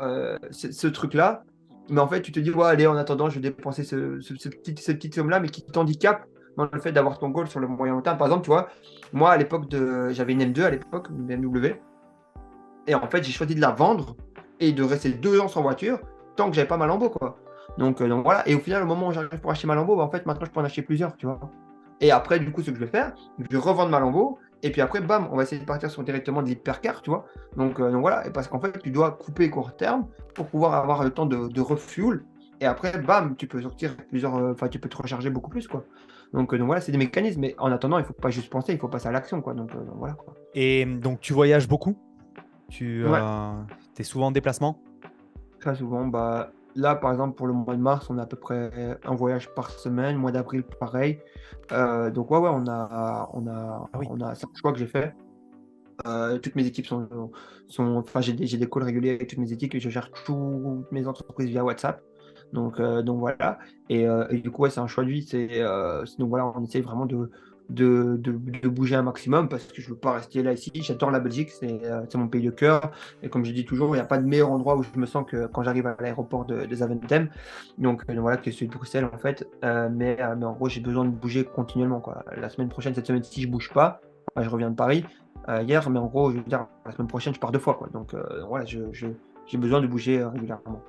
ce truc-là». Mais en fait, tu te dis: «Ouais, allez, en attendant, je vais dépenser cette petite somme-là», mais qui t'handicape dans le fait d'avoir ton goal sur le moyen long terme. Par exemple, tu vois, moi, à l'époque j'avais une M2 à l'époque, une BMW, et en fait, j'ai choisi de la vendre et de rester 2 ans sans voiture tant que j'avais pas ma Lambo, quoi. Donc voilà, et au final, au moment où j'arrive pour acheter ma Lambo, bah, en fait, maintenant, je peux en acheter plusieurs, tu vois? Et après, du coup, ce que je vais faire, je vais revendre ma Lambo et puis après, bam, on va essayer de partir sur directement des hypercars, tu vois? Donc voilà, et parce qu'en fait, tu dois couper court terme pour pouvoir avoir le temps de refuel, et après, bam, tu peux sortir plusieurs, enfin, tu peux te recharger beaucoup plus, quoi. Donc voilà, c'est des mécanismes, mais en attendant, il faut pas juste penser, il faut passer à l'action, quoi. Donc voilà, quoi. Et donc, tu voyages beaucoup? Tu Ouais. es souvent en déplacement? Très souvent, bah, là, par exemple, pour le mois de mars, on a à peu près un voyage par semaine, mois d'avril, pareil. Donc ouais, ouais, Ah oui. on a 5 choix que j'ai fait. Toutes mes équipes enfin, j'ai des calls réguliers avec toutes mes équipes et je gère toutes mes entreprises via WhatsApp. Donc voilà, et du coup, ouais, c'est un choix de vie. Donc voilà, on essaye vraiment de bouger un maximum parce que je veux pas rester là ici. J'adore la Belgique, c'est mon pays de cœur, et comme je dis toujours, il y a pas de meilleur endroit où je me sens que quand j'arrive à l'aéroport de Zaventem. Donc voilà, que celui de Bruxelles, en fait, mais en gros, j'ai besoin de bouger continuellement, quoi. La semaine prochaine, cette semaine-ci, je bouge pas. Bah, je reviens de Paris hier, mais en gros, je veux dire, la semaine prochaine, je pars 2 fois, quoi. Donc voilà, j'ai besoin de bouger régulièrement.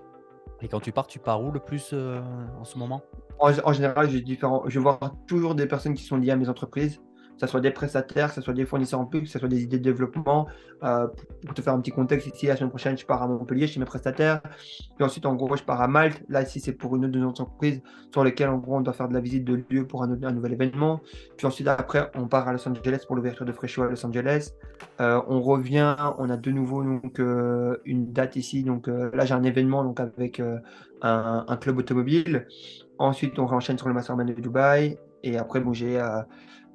Et quand tu pars où le plus en ce moment? En général, je vais voir toujours des personnes qui sont liées à mes entreprises, que ça soit des prestataires, que ça soit des fournisseurs en plus, que ça soit des idées de développement. Pour te faire un petit contexte, ici, la semaine prochaine, je pars à Montpellier chez mes prestataires. Puis ensuite, en gros, je pars à Malte. Là, ici, c'est pour une autre de nos entreprises sur lesquelles, en gros, on doit faire de la visite de lieu pour un nouvel événement. Puis ensuite, après, on part à Los Angeles pour l'ouverture de Freshio à Los Angeles. On revient, on a de nouveau donc, une date ici. Donc là, j'ai un événement donc, avec un club automobile. Ensuite, on enchaîne sur le mastermind de Dubaï. Et après, bon, j'ai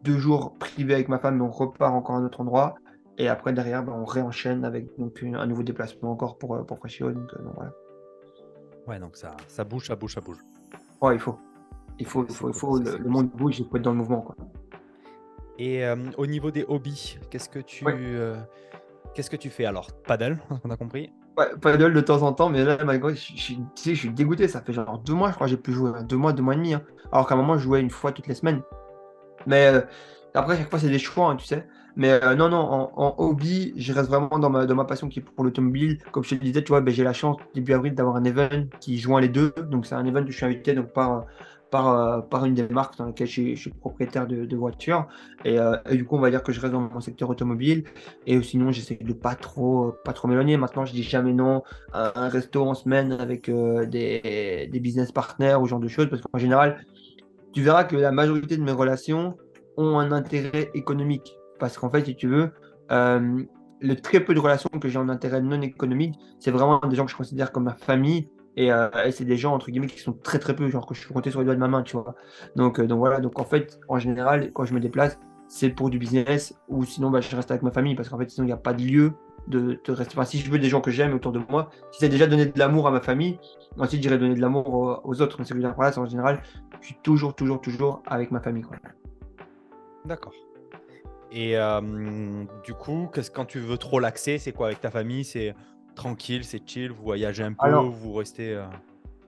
2 jours privés avec ma femme, mais on repart encore à un autre endroit. Et après, derrière, bah, on réenchaîne avec donc, un nouveau déplacement encore pour Freshio. Donc voilà. Ouais, donc ça bouge, ça bouge, ça bouge. Ouais, il faut. Il faut, il C'est faut, il cool, faut. ça Le, c'est le cool ça. monde bouge, il faut être dans le mouvement, quoi. Et au niveau des hobbies, Ouais, qu'est-ce que tu fais alors? Paddle, on a compris. ouais, paddle de temps en temps, mais là, malgré, tu sais, je suis dégoûté. Ça fait genre 2 mois, je crois, que j'ai plus joué. 2 mois et demi, hein. Alors qu'à un moment, je jouais une fois toutes les semaines. Mais après, chaque fois, c'est des choix, hein, tu sais. Mais non, non, en hobby, je reste vraiment dans ma passion qui est pour l'automobile. Comme je te le disais, tu vois, ben, j'ai la chance début avril d'avoir un event qui joint les deux. Donc c'est un event où je suis invité donc, par une des marques dans laquelle je suis propriétaire de voitures. Et du coup, on va dire que je reste dans mon secteur automobile. Et sinon, j'essaie de pas trop m'éloigner. Maintenant, je dis jamais non à un resto en semaine avec des business partners ou ce genre de choses. Parce qu'en général, tu verras que la majorité de mes relations ont un intérêt économique. Parce qu'en fait, si tu veux, euh, le très peu de relations que j'ai en intérêt non économique, c'est vraiment des gens que je considère comme ma famille. Et c'est des gens, entre guillemets, qui sont très très peu, genre que je peux compter sur les doigts de ma main, tu vois. Donc voilà, donc en fait, en général, quand je me déplace, c'est pour du business ou sinon bah, je reste avec ma famille parce qu'en fait, sinon il n'y a pas de lieu de rester. Enfin, si je veux des gens que j'aime autour de moi, si c'est déjà donné de l'amour à ma famille, ensuite j'irai donner de l'amour aux autres. Mais ce que je veux dire par là, c'est en général, je suis toujours avec ma famille, quoi. D'accord. Et du coup, quand tu veux trop relaxer, c'est quoi avec ta famille? C'est tranquille, c'est chill, vous voyagez un peu, Alors, vous restez.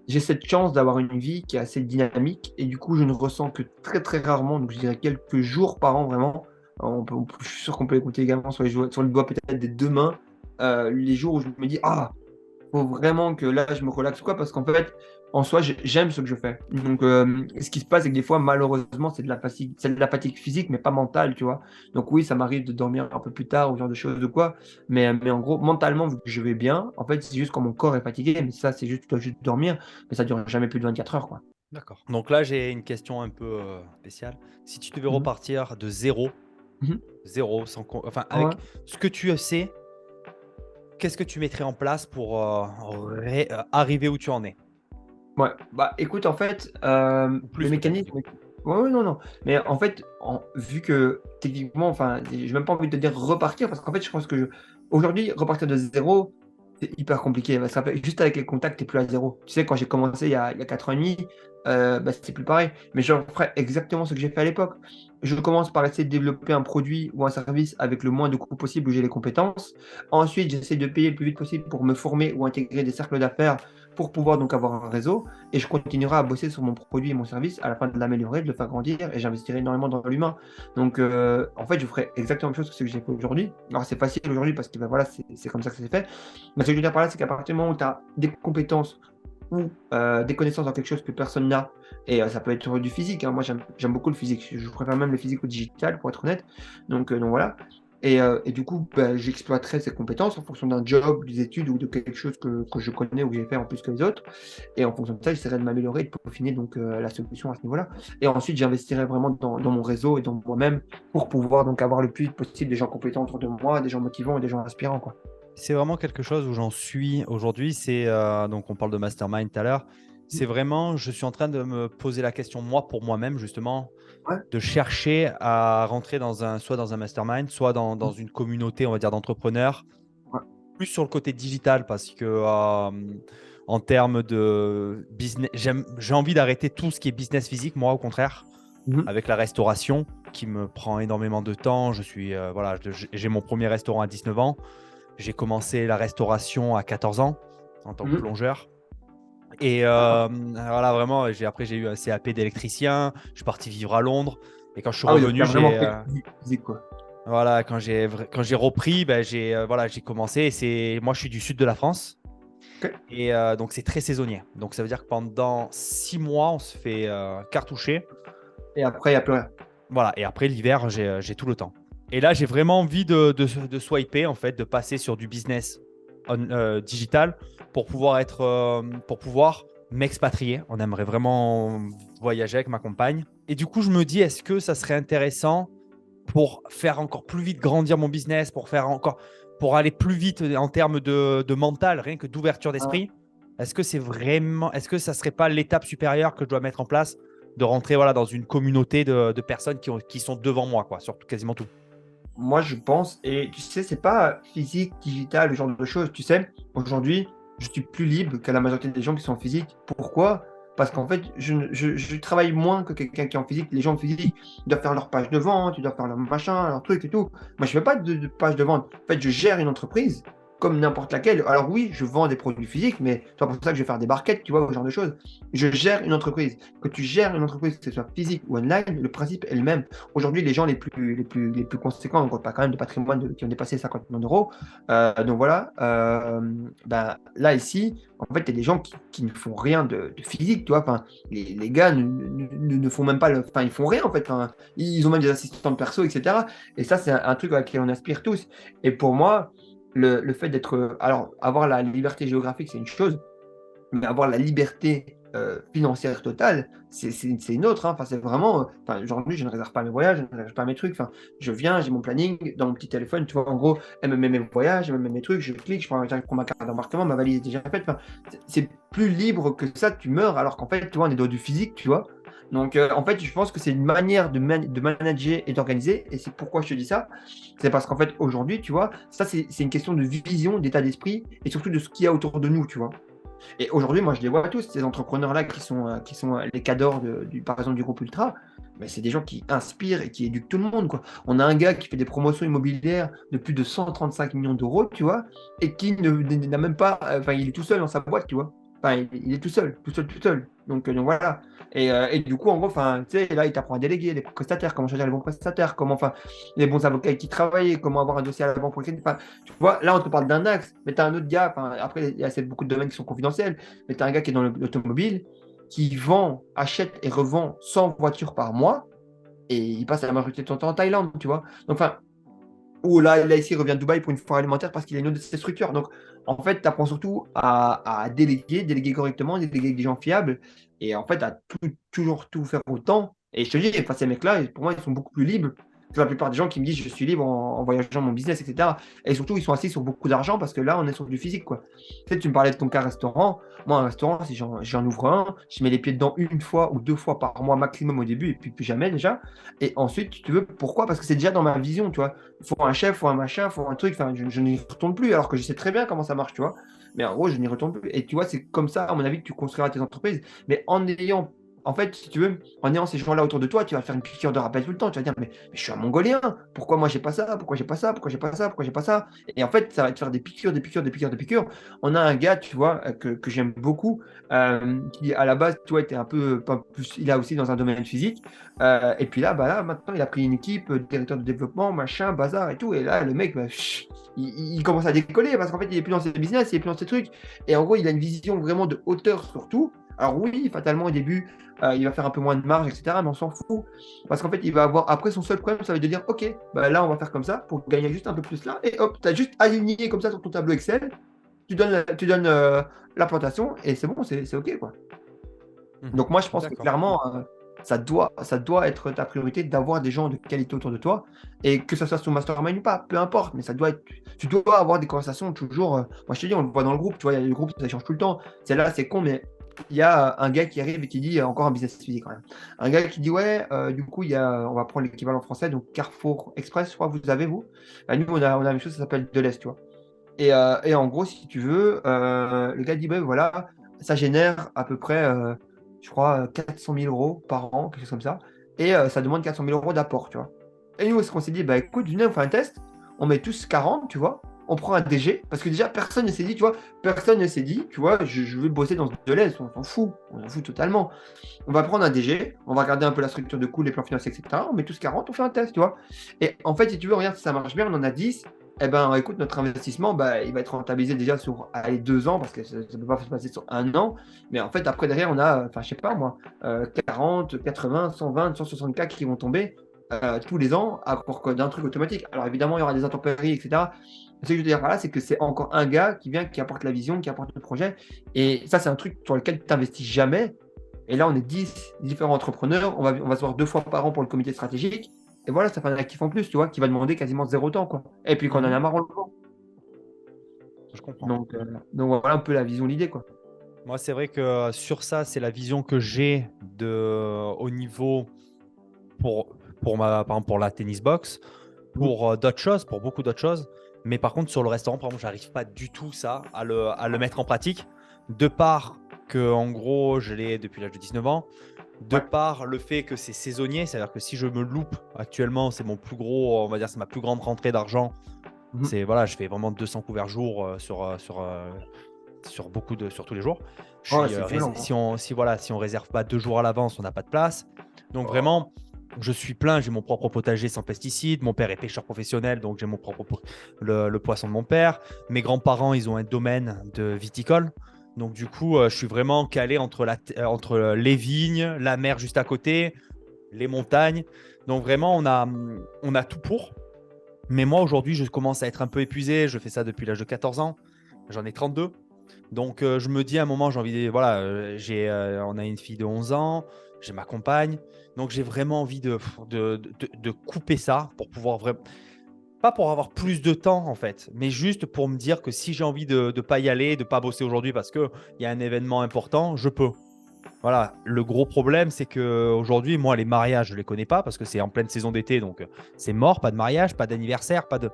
j'ai cette chance d'avoir une vie qui est assez dynamique et du coup, je ne ressens que très très rarement, donc je dirais quelques jours par an vraiment. Je suis sûr qu'on peut les compter également sur le doigt peut-être des deux mains, les jours où je me dis, ah, faut vraiment que là, je me relaxe, quoi, parce qu'en fait, en soi, j'aime ce que je fais. Donc, ce qui se passe, c'est que des fois, malheureusement, c'est de la fatigue physique, mais pas mentale, tu vois. Donc, oui, ça m'arrive de dormir un peu plus tard ou ce genre de choses de quoi. Mais en gros, mentalement, vu que je vais bien, en fait, c'est juste quand mon corps est fatigué, mais ça, c'est juste, tu dois juste dormir, mais ça dure jamais plus de 24 heures, quoi. D'accord. Donc là, j'ai une question un peu spéciale. Si tu devais Mhm. repartir de zéro, Mhm. zéro, enfin, Ouais. avec ce que tu sais, qu'est-ce que tu mettrais en place pour arriver où tu en es? Ouais, bah écoute, en fait, Ou le plus peut-être. mécanisme. Ouais, ouais, non, non. Mais en fait, vu que techniquement, enfin, j'ai même pas envie de te dire repartir, parce qu'en fait, je pense que aujourd'hui, repartir de zéro, c'est hyper compliqué. Parce qu'en fait, juste avec les contacts, t'es plus à zéro. Tu sais, quand j'ai commencé il y a 4 ans et demi, bah, c'était plus pareil. Mais je ferais exactement ce que j'ai fait à l'époque. Je commence par essayer de développer un produit ou un service avec le moins de coûts possible où j'ai les compétences. Ensuite, j'essaie de payer le plus vite possible pour me former ou intégrer des cercles d'affaires pour pouvoir donc avoir un réseau et je continuerai à bosser sur mon produit et mon service à la fin de l'améliorer, de le faire grandir et j'investirai énormément dans l'humain. Donc en fait, je ferai exactement la même chose que ce que j'ai fait aujourd'hui. Alors c'est facile aujourd'hui parce que ben, voilà, c'est comme ça que ça s'est fait. Mais ce que je veux dire par là, c'est qu'à partir du moment où tu as des compétences ou des connaissances dans quelque chose que personne n'a, et ça peut être du physique, hein. Moi j'aime beaucoup le physique, je préfère même le physique au digital pour être honnête. Donc voilà. Et du coup, bah, j'exploiterai ces compétences en fonction d'un job, des études ou de quelque chose que je connais ou que j'ai fait en plus que les autres. Et en fonction de ça, j'essaierai de m'améliorer et de peaufiner donc, la solution à ce niveau-là. Et ensuite, j'investirai vraiment dans mon réseau et dans moi-même pour pouvoir donc avoir le plus vite possible des gens compétents autour de moi, des gens motivants et des gens inspirants, quoi. C'est vraiment quelque chose où j'en suis aujourd'hui. C'est donc on parle de mastermind tout à l'heure. Mmh. C'est vraiment, je suis en train de me poser la question moi pour moi-même justement, Ouais. de chercher à rentrer soit dans un mastermind, soit dans Mmh. une communauté, on va dire, d'entrepreneurs, Ouais. plus sur le côté digital parce que en termes de business, j'ai envie d'arrêter tout ce qui est business physique, moi au contraire, Mmh. avec la restauration qui me prend énormément de temps. Je suis voilà, j'ai mon premier restaurant à 19 ans. J'ai commencé la restauration à 14 ans en tant que Mmh. plongeur. Et D'accord. voilà, vraiment, après, j'ai eu un CAP d'électricien. Je suis parti vivre à Londres. Et quand je suis Ah oui, donc tu revenu, as vraiment fait physique, physique, quoi. voilà, quand j'ai repris, ben, voilà, j'ai commencé. Moi, je suis du sud de la France. Ok. Et donc, c'est très saisonnier. Donc, ça veut dire que pendant 6 mois, on se fait cartoucher. Et après, il n'y a plus rien. Voilà. Et après, l'hiver, j'ai tout le temps. Et là, j'ai vraiment envie de swiper, en fait, de passer sur du business digital pour pouvoir m'expatrier. On aimerait vraiment voyager avec ma compagne. Et du coup, je me dis, est-ce que ça serait intéressant pour faire encore plus vite grandir mon business, pour aller plus vite en termes de mental, rien que d'ouverture Ah. d'esprit? Est-ce que ça serait pas l'étape supérieure que je dois mettre en place de rentrer voilà, dans une communauté de personnes qui sont devant moi, quoi, sur quasiment tout? Moi, je pense, et tu sais, c'est pas physique, digital, ce genre de choses. Tu sais, aujourd'hui, je suis plus libre que la majorité des gens qui sont en physique. Pourquoi? Parce qu'en fait, je travaille moins que quelqu'un qui est en physique. Les gens en physique, ils doivent faire leur page de vente, ils doivent faire leur machin, leur truc et tout. Moi, je fais pas de page de vente. En fait, je gère une entreprise comme n'importe laquelle. Alors oui, je vends des produits physiques, mais c'est pas pour ça que je vais faire des barquettes, tu vois, ce genre de choses. Je gère une entreprise. Que tu gères une entreprise, que ce soit physique ou online, le principe est le même. Aujourd'hui, les gens les plus conséquents, donc pas quand même de patrimoine qui ont dépassé 50 millions d'euros. Donc voilà, ben, là ici, en fait, il y a des gens qui ne font rien de physique, tu vois. Enfin, les gars ne font même pas enfin, ils font rien en fait. Enfin, ils ont même des assistants de perso, etc. Et ça, c'est un truc à laquelle on aspire tous. Et pour moi, le fait d'être. Alors, avoir la liberté géographique, c'est une chose, mais avoir la liberté financière totale, c'est une autre. Hein. Enfin, c'est vraiment. Enfin, aujourd'hui, je ne réserve pas mes voyages, je ne réserve pas mes trucs. Enfin, je viens, j'ai mon planning dans mon petit téléphone. Tu vois, en gros, elle me met mes voyages, elle me met mes trucs, je clique, je prends ma carte d'embarquement, ma valise est déjà faite. Enfin, c'est plus libre que ça, tu meurs, alors qu'en fait, tu vois, on est dans du physique, tu vois. Donc, en fait, je pense que c'est une manière de manager et d'organiser. Et c'est pourquoi je te dis ça. C'est parce qu'en fait, aujourd'hui, tu vois, ça, c'est une question de vision, d'état d'esprit et surtout de ce qu'il y a autour de nous, tu vois. Et aujourd'hui, moi, je les vois tous, ces entrepreneurs-là qui sont les cadors, par exemple, du groupe Ultra. Mais c'est des gens qui inspirent et qui éduquent tout le monde, quoi. On a un gars qui fait des promotions immobilières de plus de 135 millions d'euros, tu vois, et qui n'a même pas. Enfin, il est tout seul dans sa boîte, tu vois. Enfin, il est tout seul, tout seul, tout seul. Donc voilà. Et du coup, en gros, enfin, tu sais, là, il t'apprend à déléguer les prestataires, comment choisir les bons prestataires, comment, enfin, les bons avocats avec qui travailler, comment avoir un dossier à la banque pour le crédit. Enfin, tu vois, là, on te parle d'un axe, mais tu as un autre gars, enfin, après, il y a beaucoup de domaines qui sont confidentiels, mais tu as un gars qui est dans l'automobile, qui vend, achète et revend 100 voitures par mois, et il passe la majorité de son temps en Thaïlande, tu vois. Donc, enfin, ou là, ici, il revient de Dubaï pour une foire alimentaire parce qu'il a une autre de ses structures. Donc, en fait, tu apprends surtout à déléguer correctement, déléguer avec des gens fiables, et en fait, à toujours tout faire autant. Et je te dis, enfin, ces mecs-là, pour moi, ils sont beaucoup plus libres que la plupart des gens qui me disent je suis libre en voyageant mon business, etc. Et surtout, ils sont assis sur beaucoup d'argent parce que là, on est sur du physique, quoi. Tu sais, tu me parlais de ton cas restaurant. Moi, un restaurant, si j'en ouvre un, je mets les pieds dedans une fois ou deux fois par mois maximum au début, et puis plus jamais déjà. Et ensuite, tu veux, pourquoi? Parce que c'est déjà dans ma vision, tu vois. Il faut un chef, il faut un machin, il faut un truc. Enfin, je n'y retourne plus, alors que je sais très bien comment ça marche, tu vois. Mais en gros, je n'y retourne plus. Et tu vois, c'est comme ça, à mon avis, que tu construiras tes entreprises. Mais en fait, si tu veux, en ayant ces gens-là autour de toi, tu vas faire une piqûre de rappel tout le temps. Tu vas dire, mais je suis un Mongolien. Pourquoi moi, j'ai pas ça? Pourquoi j'ai pas ça? Pourquoi j'ai pas ça? Pourquoi j'ai pas ça? Et en fait, ça va te faire des piqûres, des piqûres, des piqûres, des piqûres. On a un gars, tu vois, que j'aime beaucoup, qui à la base, tu vois, était un peu, pas plus, il a aussi dans un domaine physique. Et puis là, bah là, maintenant, il a pris une équipe, directeur de développement, machin, bazar et tout. Et là, le mec, bah, il commence à décoller parce qu'en fait, il est plus dans ses business, il est plus dans ses trucs. Et en gros, il a une vision vraiment de hauteur sur tout. Alors oui, fatalement, au début, il va faire un peu moins de marge, etc. Mais on s'en fout. Parce qu'en fait, il va avoir. Après, son seul problème, ça va être de dire ok, bah là, on va faire comme ça pour gagner juste un peu plus là. Et hop, tu as juste aligné comme ça sur ton tableau Excel. Tu donnes l'implantation et c'est bon, c'est ok, quoi. Donc moi, je pense que D'accord. clairement, ça doit être ta priorité d'avoir des gens de qualité autour de toi. Et que ce soit sur Mastermind ou pas, peu importe, mais ça doit être. Tu dois avoir des conversations toujours. Moi, je te dis, on le voit dans le groupe, tu vois, il y a des groupes, ça change tout le temps. Celle-là, c'est con, mais il y a un gars qui arrive et qui dit, encore un business physique quand même. Un gars qui dit, ouais, du coup, on va prendre l'équivalent français, donc Carrefour Express, je crois que vous avez, vous. Bah, nous, on a la même chose, ça s'appelle de l'Est, tu vois. Et en gros, si tu veux, le gars dit, ben voilà, ça génère à peu près, je crois, 400 000 euros par an, quelque chose comme ça. Et ça demande 400 000 euros d'apport, tu vois. Et nous, ce qu'on s'est dit, bah écoute, venez, on fait un test, on met tous 40, tu vois, on prend un DG, parce que déjà, personne ne s'est dit, tu vois, personne ne s'est dit, tu vois, je veux bosser dans ce Deleuze, on s'en fout totalement. On va prendre un DG, on va regarder un peu la structure de coûts, les plans financiers, etc. On met tous 40, on fait un test, tu vois. Et en fait, si tu veux, regarde si ça marche bien, on en a 10. Eh ben, écoute, notre investissement, bah, il va être rentabilisé déjà sur 2 ans, parce que ça ne peut pas se passer sur un an. Mais en fait, après, derrière, on a, enfin, je sais pas moi, 40, 80, 120, 160 cas qui vont tomber tous les ans à cause d'un truc automatique. Alors évidemment, il y aura des intempéries, etc. Ce que je veux dire par là, c'est que c'est encore un gars qui vient, qui apporte la vision, qui apporte le projet. Et ça, c'est un truc sur lequel tu n'investis jamais. Et là, on est 10 différents entrepreneurs. On va se voir 2 fois par an pour le comité stratégique. Et voilà, ça fait un actif en plus, tu vois, qui va demander quasiment 0 temps, quoi. Et puis quand on en a marre, on le vend. Je comprends. Donc voilà un peu la vision, l'idée, quoi. Moi, c'est vrai que sur ça, c'est la vision que j'ai au niveau par exemple, pour la tennis box, pour d'autres choses, pour beaucoup d'autres choses. Mais par contre, sur le restaurant, par exemple, j'arrive pas du tout ça à le mettre en pratique. De part que, en gros, je l'ai depuis l'âge de 19 ans. De Ouais. par le fait que c'est saisonnier, c'est-à-dire que si je me loupe actuellement, c'est mon plus gros, on va dire, c'est ma plus grande rentrée d'argent. Mhm. Voilà, je fais vraiment 200 couverts jour sur tous les jours. Oh, c'est violent, hein. Si on réserve pas 2 jours à l'avance, on n'a pas de place. Donc vraiment, je suis plein. J'ai mon propre potager sans pesticides. Mon père est pêcheur professionnel, donc j'ai le poisson de mon père. Mes grands-parents, ils ont un domaine de viticole. Donc du coup, je suis vraiment calé entre les vignes, la mer juste à côté, les montagnes. Donc vraiment, on a tout pour. Mais moi, aujourd'hui, je commence à être un peu épuisé. Je fais ça depuis l'âge de 14 ans. J'en ai 32. Donc, je me dis à un moment, j'ai envie de. Voilà, on a une fille de 11 ans, j'ai ma compagne. Donc, j'ai vraiment envie de couper ça pour pouvoir vraiment. Pas pour avoir plus de temps, en fait, mais juste pour me dire que si j'ai envie de ne pas y aller, de ne pas bosser aujourd'hui parce qu'il y a un événement important, je peux. Voilà, le gros problème, c'est qu'aujourd'hui, moi, les mariages, je ne les connais pas parce que c'est en pleine saison d'été. Donc, c'est mort, pas de mariage, pas d'anniversaire, pas de.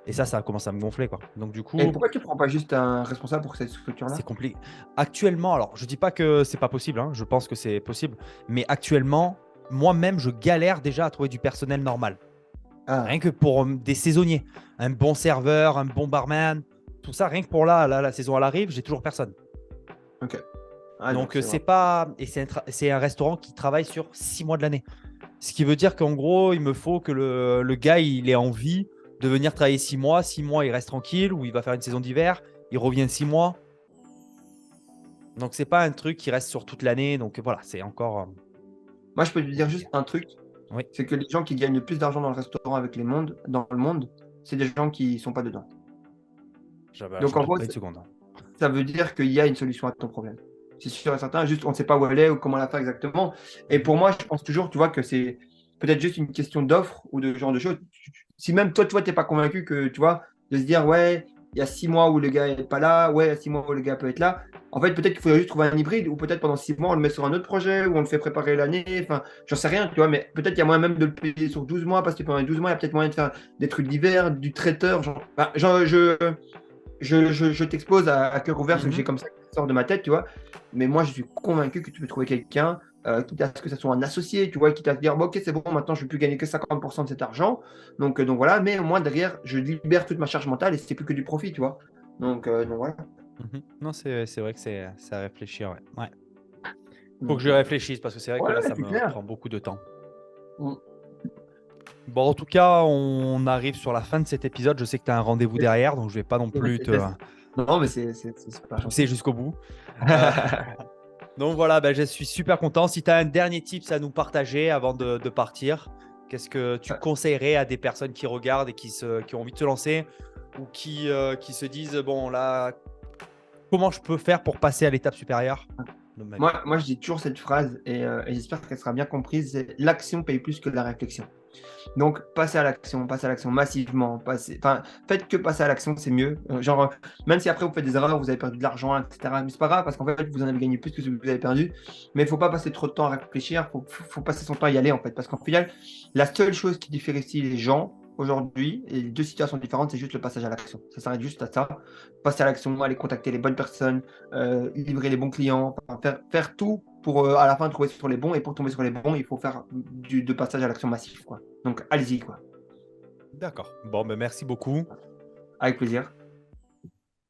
Et ça commence à me gonfler, quoi. Donc, du Et coup, pourquoi tu prends pas juste un responsable pour cette c'est structure-là? compliqué. Actuellement, alors je dis pas que c'est pas possible, hein, je pense que c'est possible, mais actuellement, moi-même, je galère déjà à trouver du personnel normal. Ah, Rien que pour des saisonniers, un bon serveur, un bon barman, tout ça, rien que pour là, la saison elle arrive, j'ai toujours personne. ok. Ah, donc Donc c'est c'est vrai. pas et c'est un restaurant qui travaille sur 6 mois de l'année. Ce qui veut dire qu'en gros, il me faut que le gars il ait envie de venir travailler 6 mois. 6 mois, il reste tranquille ou il va faire une saison d'hiver, il revient 6 mois. Donc, c'est pas un truc qui reste sur toute l'année. Donc, voilà, c'est encore Moi, je peux te dire compliqué. juste un truc, Oui, c'est que les gens qui gagnent le plus d'argent dans le restaurant dans le monde, c'est des gens qui sont pas dedans. Donc j'en en doute gros, pas une seconde, hein. ça veut dire qu'il y a une solution à ton problème. C'est sûr et certain, juste on ne sait pas où elle est ou comment la faire exactement. Et Mhm. pour moi, je pense toujours, tu vois, que c'est peut-être juste une question d'offre ou de ce genre de choses. Si même toi, tu vois, t'es pas convaincu que, tu vois, de se dire, ouais, il y a 6 mois où le gars est pas là, ouais, il y a 6 mois où le gars peut être là. En fait, peut-être qu'il faudrait juste trouver un hybride, ou peut-être pendant 6 mois, on le met sur un autre projet, ou on le fait préparer l'année. Enfin, j'en sais rien, tu vois, mais peut-être qu'il y a moyen même de le payer sur 12 mois, parce que pendant les 12 mois, il y a peut-être moyen de faire des trucs d'hiver, du traiteur. Genre, je t'expose à cœur ouvert ce que j'ai Mhm. comme ça qui sort de ma tête, tu vois. Mais moi, je suis convaincu que tu peux trouver quelqu'un, quitte à ce que ça soit un associé, tu vois, quitte à te dire, bon, ok, c'est bon, maintenant, je ne vais plus gagner que 50% de cet argent. Donc voilà, mais au moins, derrière, je libère toute ma charge mentale et c'est plus que du profit, tu vois. Donc voilà. Mhm. Non, c'est vrai que c'est à réfléchir. Ouais. Ouais. Faut que Donc, je réfléchisse parce que c'est vrai que ouais, là, ouais, ça c'est me clair. prend beaucoup de temps. Mm. Bon, en tout cas, on arrive sur la fin de cet épisode. Je sais que tu as un rendez-vous Yes, derrière, donc je vais pas non plus yes, te yes. Non, mais c'est super pousser gentil. jusqu'au bout. Euh, donc voilà, ben, je suis super content. Si tu as un dernier tips à nous partager avant de partir, qu'est-ce que tu conseillerais à des personnes qui regardent et qui ont envie de se lancer ou qui se disent, bon, là, comment je peux faire pour passer à l'étape supérieure de ma vie? Moi, je dis toujours cette phrase et j'espère qu'elle sera bien comprise, c'est l'action paye plus que la réflexion. Donc, passez à l'action massivement. Enfin, faites que passer à l'action, c'est mieux. Genre, même si après vous faites des erreurs, vous avez perdu de l'argent, etc. Mais c'est pas grave parce qu'en fait, vous en avez gagné plus que ce que vous avez perdu. Mais il faut pas passer trop de temps à réfléchir. Faut passer son temps à y aller en fait. Parce qu'en final, la seule chose qui différencie les gens aujourd'hui, et les deux situations différentes, c'est juste le passage à l'action. Ça s'arrête juste à ça. Passer à l'action, aller contacter les bonnes personnes, livrer les bons clients, enfin, faire tout pour à la fin trouver sur les bons. Et pour tomber sur les bons, il faut faire de passage à l'action massif, quoi. Donc allez-y, quoi. D'accord. Bon, ben merci beaucoup. Avec plaisir.